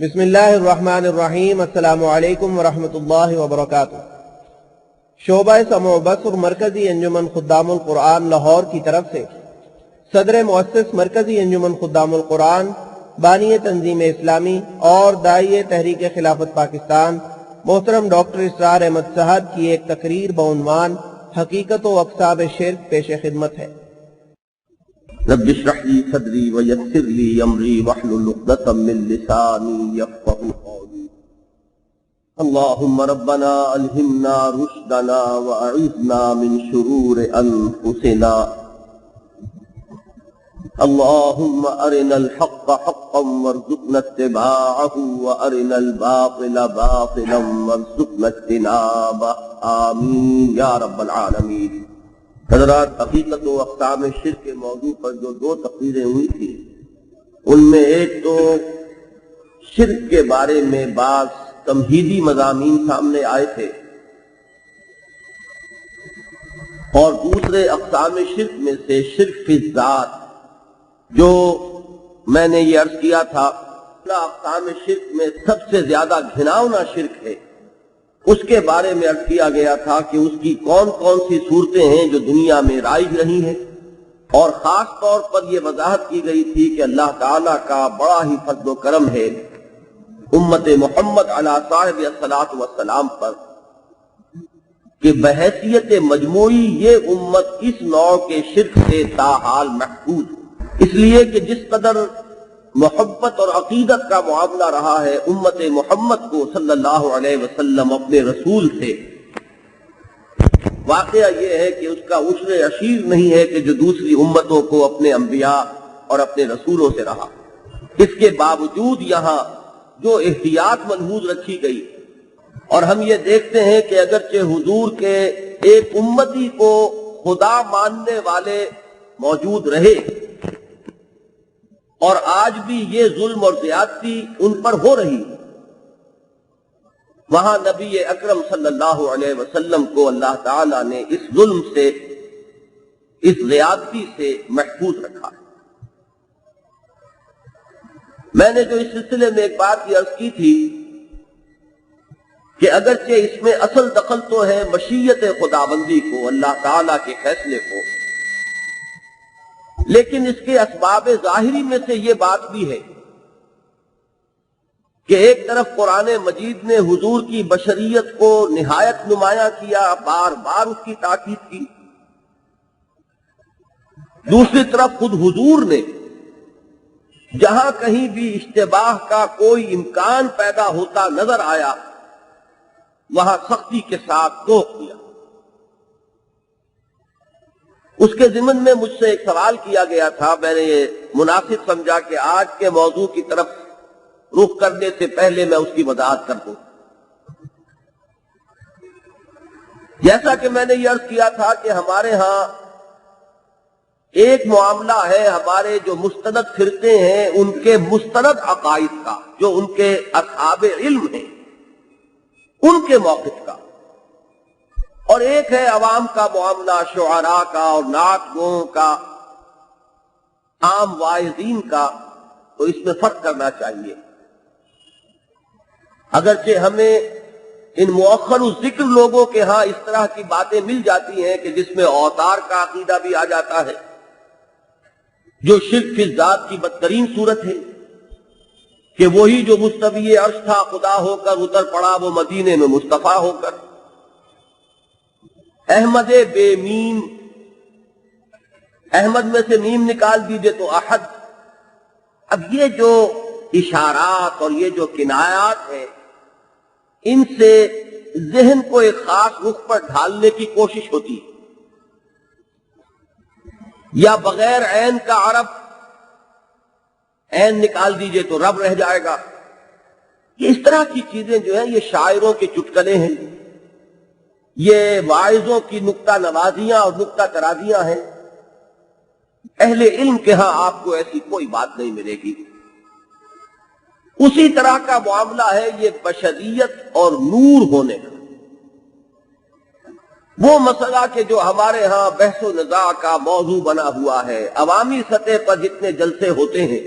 بسم اللہ الرحمن الرحیم۔ السلام علیکم ورحمۃ اللہ وبرکاتہ۔ شعبہ سمع و بصر مرکزی انجمن خدام القرآن لاہور کی طرف سے صدر مؤسس مرکزی انجمن خدام القرآن، بانی تنظیم اسلامی اور داعی تحریک خلافت پاکستان محترم ڈاکٹر اسرار احمد صاحب کی ایک تقریر بعنوان حقیقت و اقسام شرک پیش خدمت ہے۔ رب اشرح لي صدري ويسر لي امري واحلل عقدة من لساني يفقهوا قولي اللهم ربنا الهمنا رشدنا واعذنا من شرور انفسنا اللهم ارنا الحق حقا وارزقنا اتباعه وارنا الباطل باطلا وارزقنا اجتنابه آمین یا رب العالمین۔ حضرات، حقیقت و اقسام شرک کے موضوع پر جو دو تقریریں ہوئی تھی، ان میں ایک تو شرک کے بارے میں بعض تمہیدی مضامین سامنے آئے تھے، اور دوسرے اقسام شرک میں سے شرک فی الذات، جو میں نے یہ عرض کیا تھا اقسام شرک میں سب سے زیادہ گھناؤنا شرک ہے، اس کے بارے میں عرض کیا گیا تھا کہ اس کی کون کون سی صورتیں ہیں جو دنیا میں رائج رہی ہیں، اور خاص طور پر یہ وضاحت کی گئی تھی کہ اللہ تعالیٰ کا بڑا ہی فضل و کرم ہے امت محمد علی صاحب الصلاۃ والسلام پر کہ بحیثیت مجموعی یہ امت اس نوع کے شرک سے تاحال محفوظ، اس لیے کہ جس قدر محبت اور عقیدت کا معاملہ رہا ہے امت محمد کو صلی اللہ علیہ وسلم اپنے رسول سے، واقعہ یہ ہے کہ اس کا عشر عشیر نہیں ہے کہ جو دوسری امتوں کو اپنے انبیاء اور اپنے رسولوں سے رہا۔ اس کے باوجود یہاں جو احتیاط ملحوظ رکھی گئی، اور ہم یہ دیکھتے ہیں کہ اگرچہ حضور کے ایک امتی کو خدا ماننے والے موجود رہے، اور آج بھی یہ ظلم اور زیادتی ان پر ہو رہی ہے، وہاں نبی اکرم صلی اللہ علیہ وسلم کو اللہ تعالیٰ نے اس ظلم سے، اس زیادتی سے محفوظ رکھا ہے۔ میں نے جو اس سلسلے میں ایک بات یہ عرض کی تھی کہ اگرچہ اس میں اصل دخل تو ہے مشیت خداوندی کو، اللہ تعالیٰ کے فیصلے کو، لیکن اس کے اسباب ظاہری میں سے یہ بات بھی ہے کہ ایک طرف قرآن مجید نے حضور کی بشریت کو نہایت نمایاں کیا، بار بار اس کی تاکید کی، دوسری طرف خود حضور نے جہاں کہیں بھی اشتباہ کا کوئی امکان پیدا ہوتا نظر آیا وہاں سختی کے ساتھ روک دیا۔ اس کے ضمن میں مجھ سے ایک سوال کیا گیا تھا، میں نے یہ مناسب سمجھا کہ آج کے موضوع کی طرف رخ کرنے سے پہلے میں اس کی وضاحت کر دوں۔ جیسا کہ میں نے یہ عرض کیا تھا کہ ہمارے ہاں ایک معاملہ ہے ہمارے جو مستند فرقے ہیں ان کے مستند عقائد کا، جو ان کے اصحاب علم ہیں ان کے موقف کا، اور ایک ہے عوام کا معاملہ، شعراء کا اور نعت گوؤں کا، عام واعظین کا، تو اس میں فرق کرنا چاہیے۔ اگرچہ ہمیں ان مؤخر الذکر لوگوں کے ہاں اس طرح کی باتیں مل جاتی ہیں کہ جس میں اوتار کا عقیدہ بھی آ جاتا ہے، جو شرک فی الذات کی بدترین صورت ہے کہ وہی جو مستوی عرش تھا خدا ہو کر اتر پڑا وہ مدینے میں مصطفیٰ ہو کر، احمد بے میم، احمد میں سے میم نکال دیجئے تو احد۔ اب یہ جو اشارات اور یہ جو کنایات ہیں ان سے ذہن کو ایک خاص رخ پر ڈھالنے کی کوشش ہوتی ہے، یا بغیر عین کا عرب، عین نکال دیجئے تو رب رہ جائے گا۔ یہ اس طرح کی چیزیں جو ہیں یہ شاعروں کے چٹکلے ہیں، یہ واعظوں کی نکتہ نوازیاں اور نکتہ ترازیاں ہیں، اہل علم کے ہاں آپ کو ایسی کوئی بات نہیں ملے گی۔ اسی طرح کا معاملہ ہے یہ بشریت اور نور ہونے کا، وہ مسئلہ کہ جو ہمارے ہاں بحث و نزاع کا موضوع بنا ہوا ہے، عوامی سطح پر جتنے جلسے ہوتے ہیں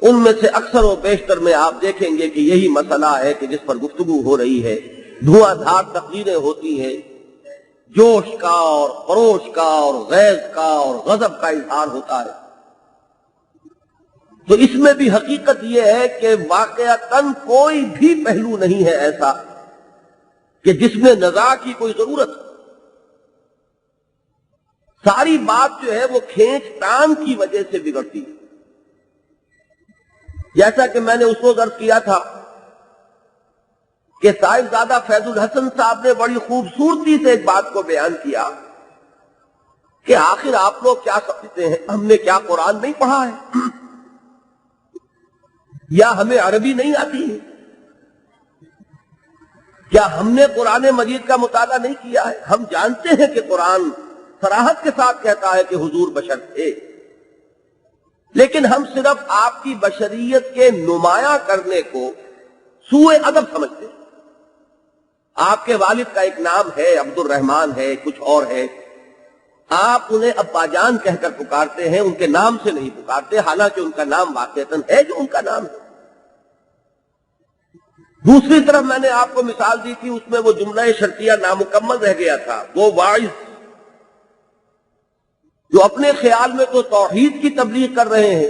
ان میں سے اکثر و بیشتر میں آپ دیکھیں گے کہ یہی مسئلہ ہے کہ جس پر گفتگو ہو رہی ہے. دھواں دھار تقریریں ہوتی ہیں، جوش کا اور خروش کا اور غیظ کا اور غضب کا اظہار ہوتا ہے. تو اس میں بھی حقیقت یہ ہے کہ واقعتاً کوئی بھی پہلو نہیں ہے ایسا کہ جس میں نزاع کی کوئی ضرورت ہو. ساری بات جو ہے وہ کھینچ تان کی وجہ سے بگڑتی ہے. جیسا کہ میں نے اس روز عرض کیا تھا کہ صاحبزادہ فیض الحسن صاحب نے بڑی خوبصورتی سے ایک بات کو بیان کیا کہ آخر آپ لوگ کیا سمجھتے ہیں، ہم نے کیا قرآن نہیں پڑھا ہے یا ہمیں عربی نہیں آتی ہے؟ کیا ہم نے قرآن مجید کا مطالعہ نہیں کیا ہے؟ ہم جانتے ہیں کہ قرآن صراحت کے ساتھ کہتا ہے کہ حضور بشر تھے، لیکن ہم صرف آپ کی بشریت کے نمایاں کرنے کو سوء ادب سمجھتے ہیں. آپ کے والد کا ایک نام ہے، عبد الرحمن ہے، کچھ اور ہے، آپ انہیں ابا جان کہہ کر پکارتے ہیں، ان کے نام سے نہیں پکارتے، حالانکہ ان کا نام واقعتاً ہے جو ان کا نام ہے. دوسری طرف میں نے آپ کو مثال دی تھی، اس میں وہ جملہ شرطیہ نامکمل رہ گیا تھا. وہ واعظ جو اپنے خیال میں تو توحید کی تبلیغ کر رہے ہیں،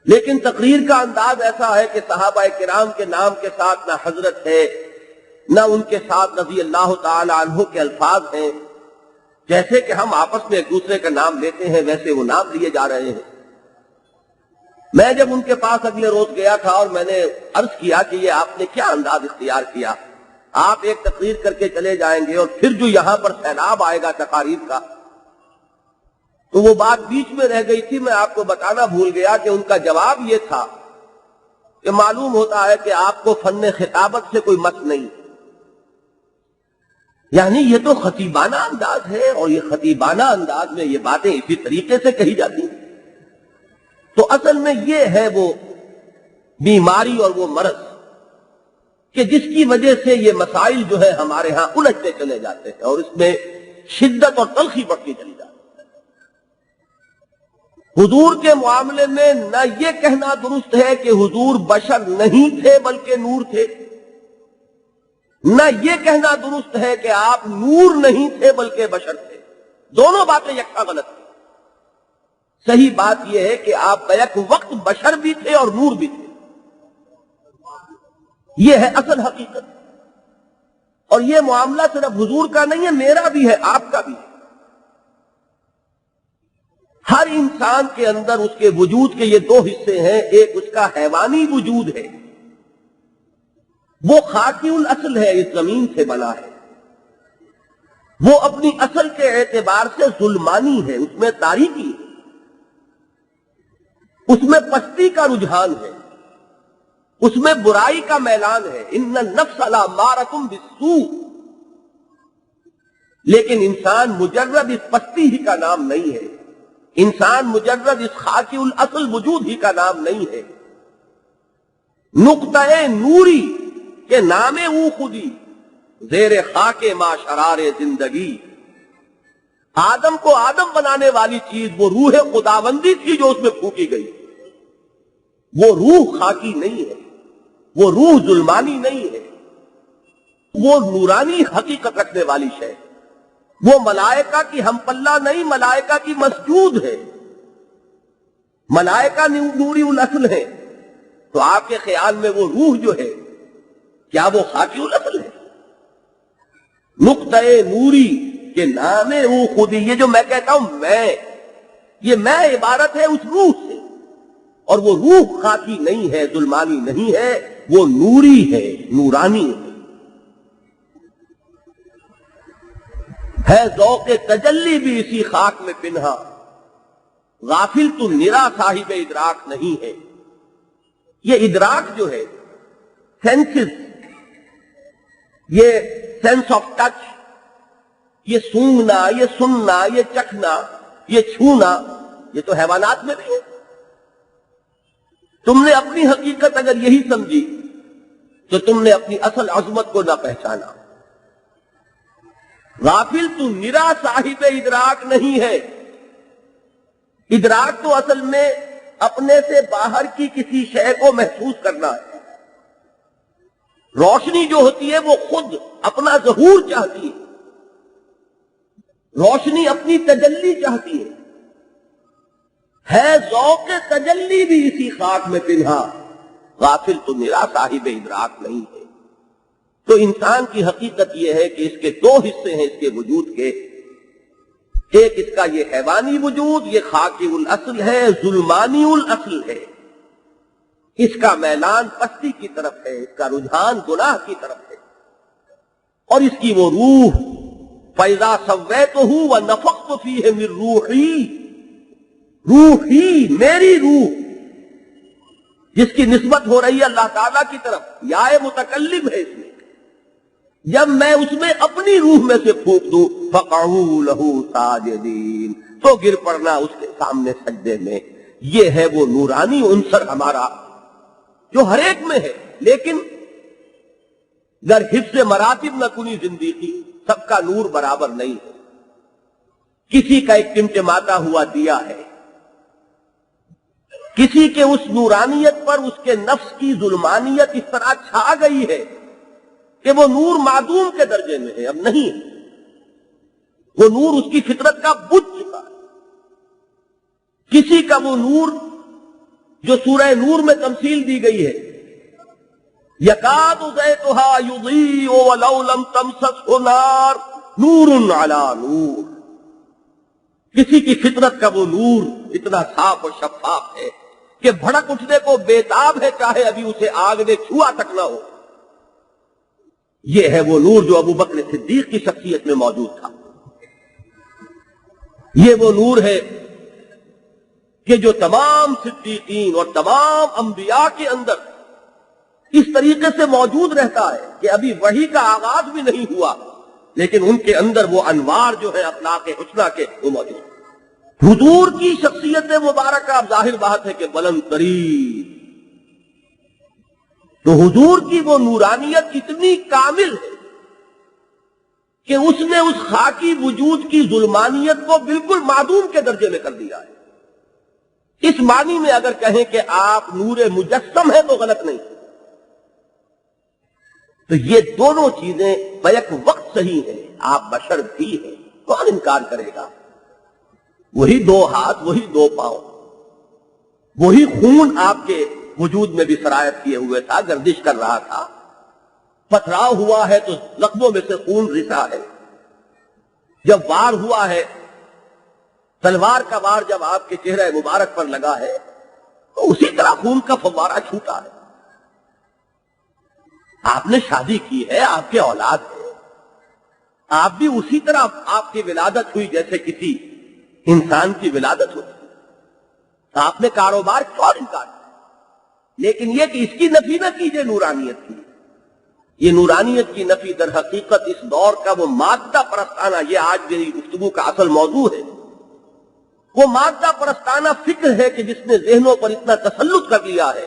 لیکن تقریر کا انداز ایسا ہے کہ صحابہ کرام کے نام کے ساتھ نہ حضرت ہے، نہ ان کے ساتھ رضی اللہ تعالی عنہ کے الفاظ ہیں. جیسے کہ ہم آپس میں ایک دوسرے کا نام لیتے ہیں ویسے وہ نام لیے جا رہے ہیں. میں جب ان کے پاس اگلے روز گیا تھا اور میں نے عرض کیا کہ یہ آپ نے کیا انداز اختیار کیا، آپ ایک تقریر کر کے چلے جائیں گے اور پھر جو یہاں پر سیلاب آئے گا تقاریر کا، تو وہ بات بیچ میں رہ گئی تھی. میں آپ کو بتانا بھول گیا کہ ان کا جواب یہ تھا کہ معلوم ہوتا ہے کہ آپ کو فن خطابت سے کوئی مس نہیں. یعنی یہ تو خطیبانہ انداز ہے، اور یہ خطیبانہ انداز میں یہ باتیں اسی طریقے سے کہی جاتی ہیں. تو اصل میں یہ ہے وہ بیماری اور وہ مرض کہ جس کی وجہ سے یہ مسائل جو ہے ہمارے ہاں الجھتے چلے جاتے ہیں اور اس میں شدت اور تلخی بڑھتی چلی جاتی ہے. حضور کے معاملے میں نہ یہ کہنا درست ہے کہ حضور بشر نہیں تھے بلکہ نور تھے، نہ یہ کہنا درست ہے کہ آپ نور نہیں تھے بلکہ بشر تھے. دونوں باتیں یکساں غلط ہیں. صحیح بات یہ ہے کہ آپ بیک وقت بشر بھی تھے اور نور بھی تھے. یہ ہے اصل حقیقت. اور یہ معاملہ صرف حضور کا نہیں ہے، میرا بھی ہے، آپ کا بھی ہے. ہر انسان کے اندر اس کے وجود کے یہ دو حصے ہیں. ایک اس کا حیوانی وجود ہے، وہ خاکی الاصل ہے، اس زمین سے بنا ہے. وہ اپنی اصل کے اعتبار سے ظلمانی ہے، اس میں تاریکی ہے، اس میں پستی کا رجحان ہے، اس میں برائی کا میلان ہے. ان النفس لامارۃ بالسوء. لیکن انسان مجرد اس پستی ہی کا نام نہیں ہے، انسان مجرد اس خاکی الاصل وجود ہی کا نام نہیں ہے. نقطۂ نوری کہ نام او خودی زیر خاک ما شرار زندگی. آدم کو آدم بنانے والی چیز وہ روح خداوندی تھی جو اس میں پھونکی گئی. وہ روح خاکی نہیں ہے، وہ روح ظلمانی نہیں ہے، وہ نورانی حقیقت رکھنے والی شے. وہ ملائکہ کی ہم پلہ نہیں، ملائکہ کی مسجود ہے. ملائکہ نوری الاصل ہے. تو آپ کے خیال میں وہ روح جو ہے کیا وہ خاکی الاصل ہے؟ نقطۂ نوری کے نام او خودی، یہ جو میں کہتا ہوں یہ میں عبارت ہے اس روح سے، اور وہ روح خاکی نہیں ہے، ظلمانی نہیں ہے، وہ نوری ہے، نورانی ہے. ذوق تجلی بھی اسی خاک میں پنہا، غافل تو نرا صاحب ادراک نہیں ہے. یہ ادراک جو ہے، سینسز، یہ سینس آف ٹچ، یہ سونگنا، یہ سننا، یہ چکھنا، یہ چھونا، یہ تو حیوانات میں بھی ہے. تم نے اپنی حقیقت اگر یہی سمجھی تو تم نے اپنی اصل عظمت کو نہ پہچانا. غافل تو نرا صاحب ادراک نہیں ہے. ادراک تو اصل میں اپنے سے باہر کی کسی شے کو محسوس کرنا ہے۔ روشنی جو ہوتی ہے وہ خود اپنا ظہور چاہتی ہے، روشنی اپنی تجلی چاہتی ہے ذوق تجلی بھی اسی خاک میں پنہا، غافل تو میرا صاحب ادراک نہیں ہے۔ تو انسان کی حقیقت یہ ہے کہ اس کے دو حصے ہیں اس کے وجود کے، ایک اس کا یہ حیوانی وجود، یہ خاکی الاصل ہے، ظلمانی الاصل ہے، اس کا میلان پستی کی طرف ہے، اس کا رجحان گناہ کی طرف ہے، اور اس کی وہ روح فَإِذَا سَوَّيْتُهُ وَنَفَخْتُ فِيهِ مِن رُوحِي، روح ہی میری روح جس کی نسبت ہو رہی ہے اللہ تعالیٰ کی طرف، یا متکلم ہے اس میں، جب میں اس میں اپنی روح میں سے پھونک دوں فَقَعُوا لَهُ سَاجِدِينَ، تو گر پڑنا اس کے سامنے سجدے میں۔ یہ ہے وہ نورانی عنصر ہمارا جو ہر ایک میں ہے، لیکن گر حفظ مراتب نہ کنی زندگی، سب کا نور برابر نہیں ہے۔ کسی کا ایک ٹمٹماتا ہوا دیا ہے، کسی کے اس نورانیت پر اس کے نفس کی ظلمانیت اس طرح چھا گئی ہے کہ وہ نور معدوم کے درجے میں ہے، اب نہیں ہے، وہ نور اس کی فطرت کا بجھ چکا ہے۔ کسی کا وہ نور جو سورہ نور میں تمثیل دی گئی ہے، یکاد زیتھا یضیء ولو لم تمسسہ نار نور علی نور، کسی کی فطرت کا وہ نور اتنا صاف اور شفاف ہے کہ بھڑک اٹھنے کو بےتاب ہے، چاہے ابھی اسے آگ نے چھوا تک نہ ہو۔ یہ ہے وہ نور جو ابو بکر صدیق کی شخصیت میں موجود تھا۔ یہ وہ نور ہے کہ جو تمام صدیقین اور تمام انبیاء کے اندر اس طریقے سے موجود رہتا ہے کہ ابھی وحی کا آغاز بھی نہیں ہوا، لیکن ان کے اندر وہ انوار جو ہیں اخلاق حسنہ کے وہ موجود ہیں۔ حضور کی شخصیت مبارکہ اب ظاہر بات ہے کہ بلند ترین، تو حضور کی وہ نورانیت اتنی کامل ہے کہ اس نے اس خاکی وجود کی ظلمانیت کو بالکل معدوم کے درجے میں کر دیا ہے۔ اس معنی میں اگر کہیں کہ آپ نور مجسم ہیں تو غلط نہیں، تو یہ دونوں چیزیں بیک وقت صحیح ہیں، آپ بشر بھی ہیں، کون انکار کرے گا؟ وہی دو ہاتھ، وہی دو پاؤں، وہی خون آپ کے وجود میں بھی سرایت کیے ہوئے تھا، گردش کر رہا تھا، پتھراؤ ہوا ہے تو زخموں میں سے خون رسا ہے، جب وار ہوا ہے، تلوار کا وار جب آپ کے چہرے مبارک پر لگا ہے تو اسی طرح خون کا فوارہ چھوٹا ہے۔ آپ نے شادی کی ہے، آپ کے اولاد ہے، آپ بھی اسی طرح آپ کی ولادت ہوئی جیسے کسی انسان کی ولادت ہوتی۔ آپ نے کاروبار کیوں انکار کیا؟ لیکن یہ کہ اس کی نفی نہ کیجئے نورانیت کی، یہ نورانیت کی نفی در حقیقت اس دور کا وہ مادہ پرستانہ، یہ آج میری گفتگو کا اصل موضوع ہے، وہ مادہ پرستانہ فکر ہے کہ جس نے ذہنوں پر اتنا تسلط کر لیا ہے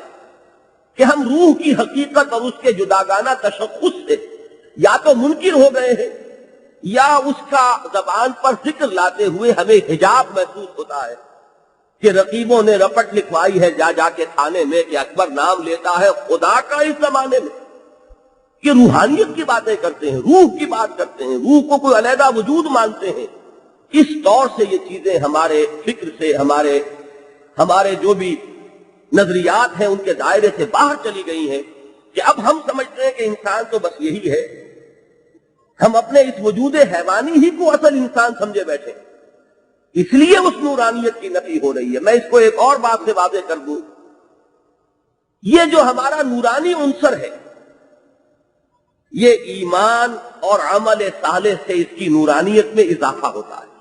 کہ ہم روح کی حقیقت اور اس کے جداگانہ تشخص سے یا تو منکر ہو گئے ہیں یا اس کا زبان پر ذکر لاتے ہوئے ہمیں حجاب محسوس ہوتا ہے کہ رقیبوں نے رپٹ لکھوائی ہے جا جا کے تھانے میں کہ اکبر نام لیتا ہے خدا کا اس زمانے میں، کہ روحانیت کی باتیں کرتے ہیں، روح کی بات کرتے ہیں، روح کو کوئی علیحدہ وجود مانتے ہیں۔ اس طور سے یہ چیزیں ہمارے فکر سے، ہمارے جو بھی نظریات ہیں ان کے دائرے سے باہر چلی گئی ہیں کہ اب ہم سمجھتے ہیں کہ انسان تو بس یہی ہے، ہم اپنے اس وجود حیوانی ہی کو اصل انسان سمجھے بیٹھے، اس لیے اس نورانیت کی نفی ہو رہی ہے۔ میں اس کو ایک اور بات سے واضح کر دوں، یہ جو ہمارا نورانی عنصر ہے یہ ایمان اور عمل صالح سے اس کی نورانیت میں اضافہ ہوتا ہے،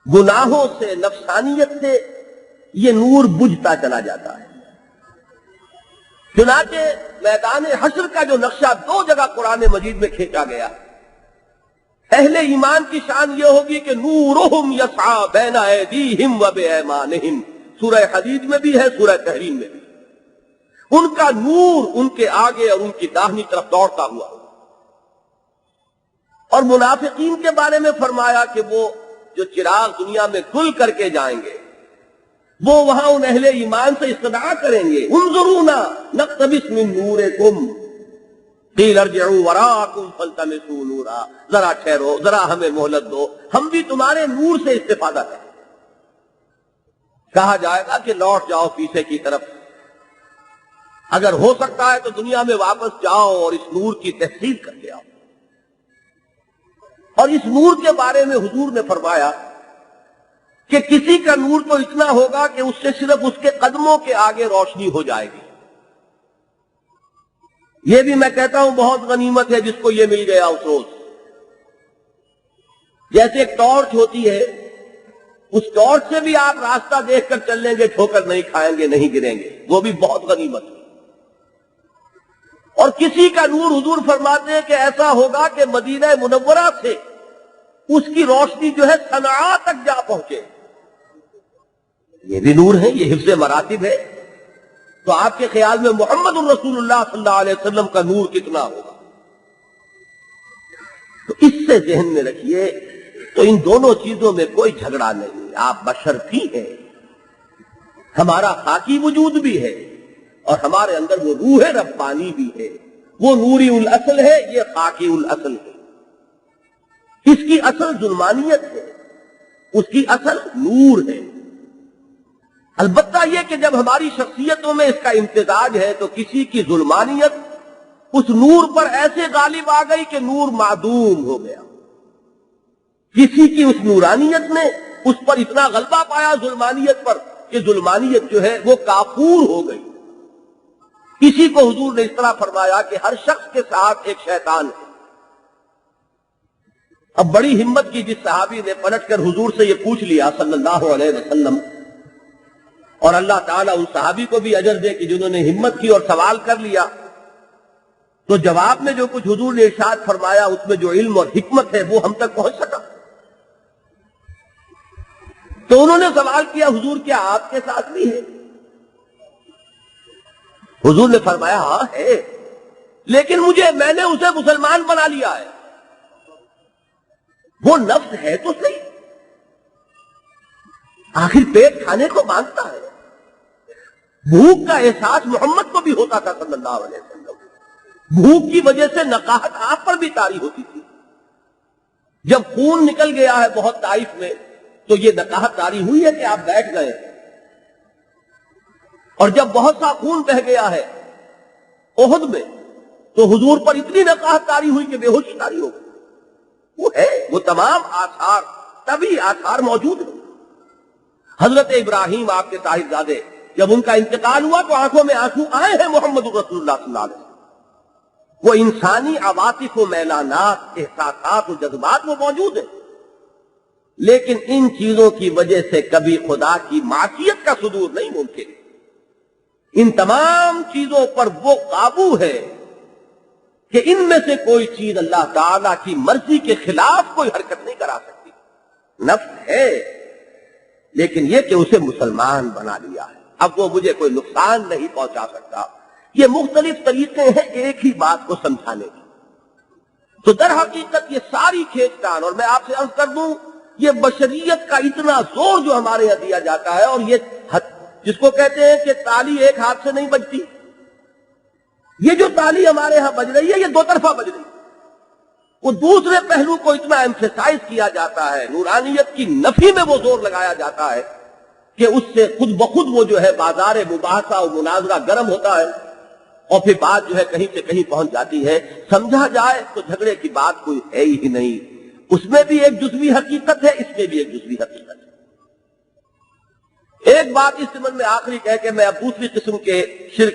گناہوں سے، نفسانیت سے یہ نور بجھتا چلا جاتا ہے۔ چنانچہ میدان حشر کا جو نقشہ دو جگہ قرآن مجید میں کھینچا گیا، اہل ایمان کی شان یہ ہوگی کہ نورہم یسعی بین ایدیہم و بایمانہم، سورہ حدید میں بھی ہے، سورہ تحریم میں بھی، ان کا نور ان کے آگے اور ان کی داہنی طرف دوڑتا ہوا۔ اور منافقین کے بارے میں فرمایا کہ وہ جو چراغ دنیا میں گل کر کے جائیں گے وہ وہاں ان اہل ایمان سے استدعا کریں گے، انظرونا نقتبس من نورکم قیل ارجعوا وراءکم فالتمسوا نورا، ذرا ٹھہرو، ذرا ہمیں مہلت دو، ہم بھی تمہارے نور سے استفادہ کریں۔ کہا جائے گا کہ لوٹ جاؤ پیچھے کی طرف، اگر ہو سکتا ہے تو دنیا میں واپس جاؤ اور اس نور کی تحصیل کر کے آؤ۔ اور اس نور کے بارے میں حضور نے فرمایا کہ کسی کا نور تو اتنا ہوگا کہ اس سے صرف اس کے قدموں کے آگے روشنی ہو جائے گی۔ یہ بھی میں کہتا ہوں بہت غنیمت ہے جس کو یہ مل گیا اس روز۔ جیسے ایک ٹارچ ہوتی ہے، اس ٹارچ سے بھی آپ راستہ دیکھ کر چل لیں گے، ٹھوکر نہیں کھائیں گے، نہیں گریں گے، وہ بھی بہت غنیمت ہے۔ اور کسی کا نور حضور فرماتے ہیں کہ ایسا ہوگا کہ مدینہ منورہ سے اس کی روشنی جو ہے صنعاء تک جا پہنچے۔ یہ بھی نور ہے، یہ حفظ مراتب ہے۔ تو آپ کے خیال میں محمد الرسول اللہ صلی اللہ علیہ وسلم کا نور کتنا ہوگا؟ تو اس سے ذہن میں رکھیے، تو ان دونوں چیزوں میں کوئی جھگڑا نہیں، آپ بشر بھی ہیں، ہمارا خاکی وجود بھی ہے، اور ہمارے اندر وہ روح ربانی بھی ہے، وہ نوری الاصل ہے، یہ خاکی الاصل ہے۔ اس کی اصل ظلمانیت ہے، اس کی اصل نور ہے۔ البتہ یہ کہ جب ہماری شخصیتوں میں اس کا امتزاج ہے تو کسی کی ظلمانیت اس نور پر ایسے غالب آ گئی کہ نور معدوم ہو گیا، کسی کی اس نورانیت نے اس پر اتنا غلبہ پایا ظلمانیت پر کہ ظلمانیت جو ہے وہ کافور ہو گئی۔ کسی کو حضور نے اس طرح فرمایا کہ ہر شخص کے ساتھ ایک شیطان ہے۔ اب بڑی ہمت کی جس صحابی نے پلٹ کر حضور سے یہ پوچھ لیا صلی اللہ علیہ وسلم، اور اللہ تعالیٰ ان صحابی کو بھی اجر دے کہ جنہوں نے ہمت کی اور سوال کر لیا، تو جواب میں جو کچھ حضور نے ارشاد فرمایا اس میں جو علم اور حکمت ہے وہ ہم تک پہنچ سکا۔ تو انہوں نے سوال کیا، حضور کیا آپ کے ساتھ بھی ہے؟ حضور نے فرمایا ہاں ہے، لیکن میں نے اسے مسلمان بنا لیا ہے۔ وہ نفس ہے تو صحیح، آخر پیٹ کھانے کو مانگتا ہے۔ بھوک کا احساس محمد کو بھی ہوتا تھا صلی اللہ علیہ وسلم، بھوک کی وجہ سے نقاہت آپ پر بھی طاری ہوتی تھی۔ جب خون نکل گیا ہے بہت طائف میں تو یہ نقاہت طاری ہوئی ہے کہ آپ بیٹھ گئے، اور جب بہت سا خون بہ گیا ہے احد میں تو حضور پر اتنی نقاہت طاری ہوئی کہ بے ہوشی طاری ہو گئی۔ وہ ہے، وہ تمام آثار، تبھی آثار موجود ہیں۔ حضرت ابراہیم آپ کے صاحبزادے، جب ان کا انتقال ہوا تو آنکھوں میں آنسو آئے ہیں محمد رسول اللہ صلی اللہ علیہ وسلم۔ وہ انسانی عواطف و میلانات، احساسات و جذبات وہ موجود ہیں، لیکن ان چیزوں کی وجہ سے کبھی خدا کی معصیت کا صدور نہیں ممکن۔ ان تمام چیزوں پر وہ قابو ہے کہ ان میں سے کوئی چیز اللہ تعالیٰ کی مرضی کے خلاف کوئی حرکت نہیں کرا سکتی۔ نفس ہے، لیکن یہ کہ اسے مسلمان بنا لیا ہے، اب وہ مجھے کوئی نقصان نہیں پہنچا سکتا۔ یہ مختلف طریقے ہیں ایک ہی بات کو سمجھانے کی۔ تو در حقیقت یہ ساری کھینچتان، اور میں آپ سے عرض کر دوں، یہ بشریت کا اتنا زور جو ہمارے یہاں دیا جاتا ہے، اور یہ جس کو کہتے ہیں کہ تالی ایک ہاتھ سے نہیں بجتی، یہ جو تالی ہمارے ہاں بج رہی ہے یہ دو طرفہ بج رہی ہے۔ وہ دوسرے پہلو کو اتنا ایمفیسائز کیا جاتا ہے، نورانیت کی نفی میں وہ زور لگایا جاتا ہے کہ اس سے خود بخود وہ جو ہے بازار مباحثہ و مناظرہ گرم ہوتا ہے، اور پھر بات جو ہے کہیں سے کہیں پہنچ جاتی ہے۔ سمجھا جائے تو جھگڑے کی بات کوئی ہے ہی نہیں، اس میں بھی ایک جزوی حقیقت ہے، اس میں بھی ایک جزوی حقیقت ہے۔ ایک بات اس ضمن میں آخری کہہ کے میں اب دوسری قسم کے شرک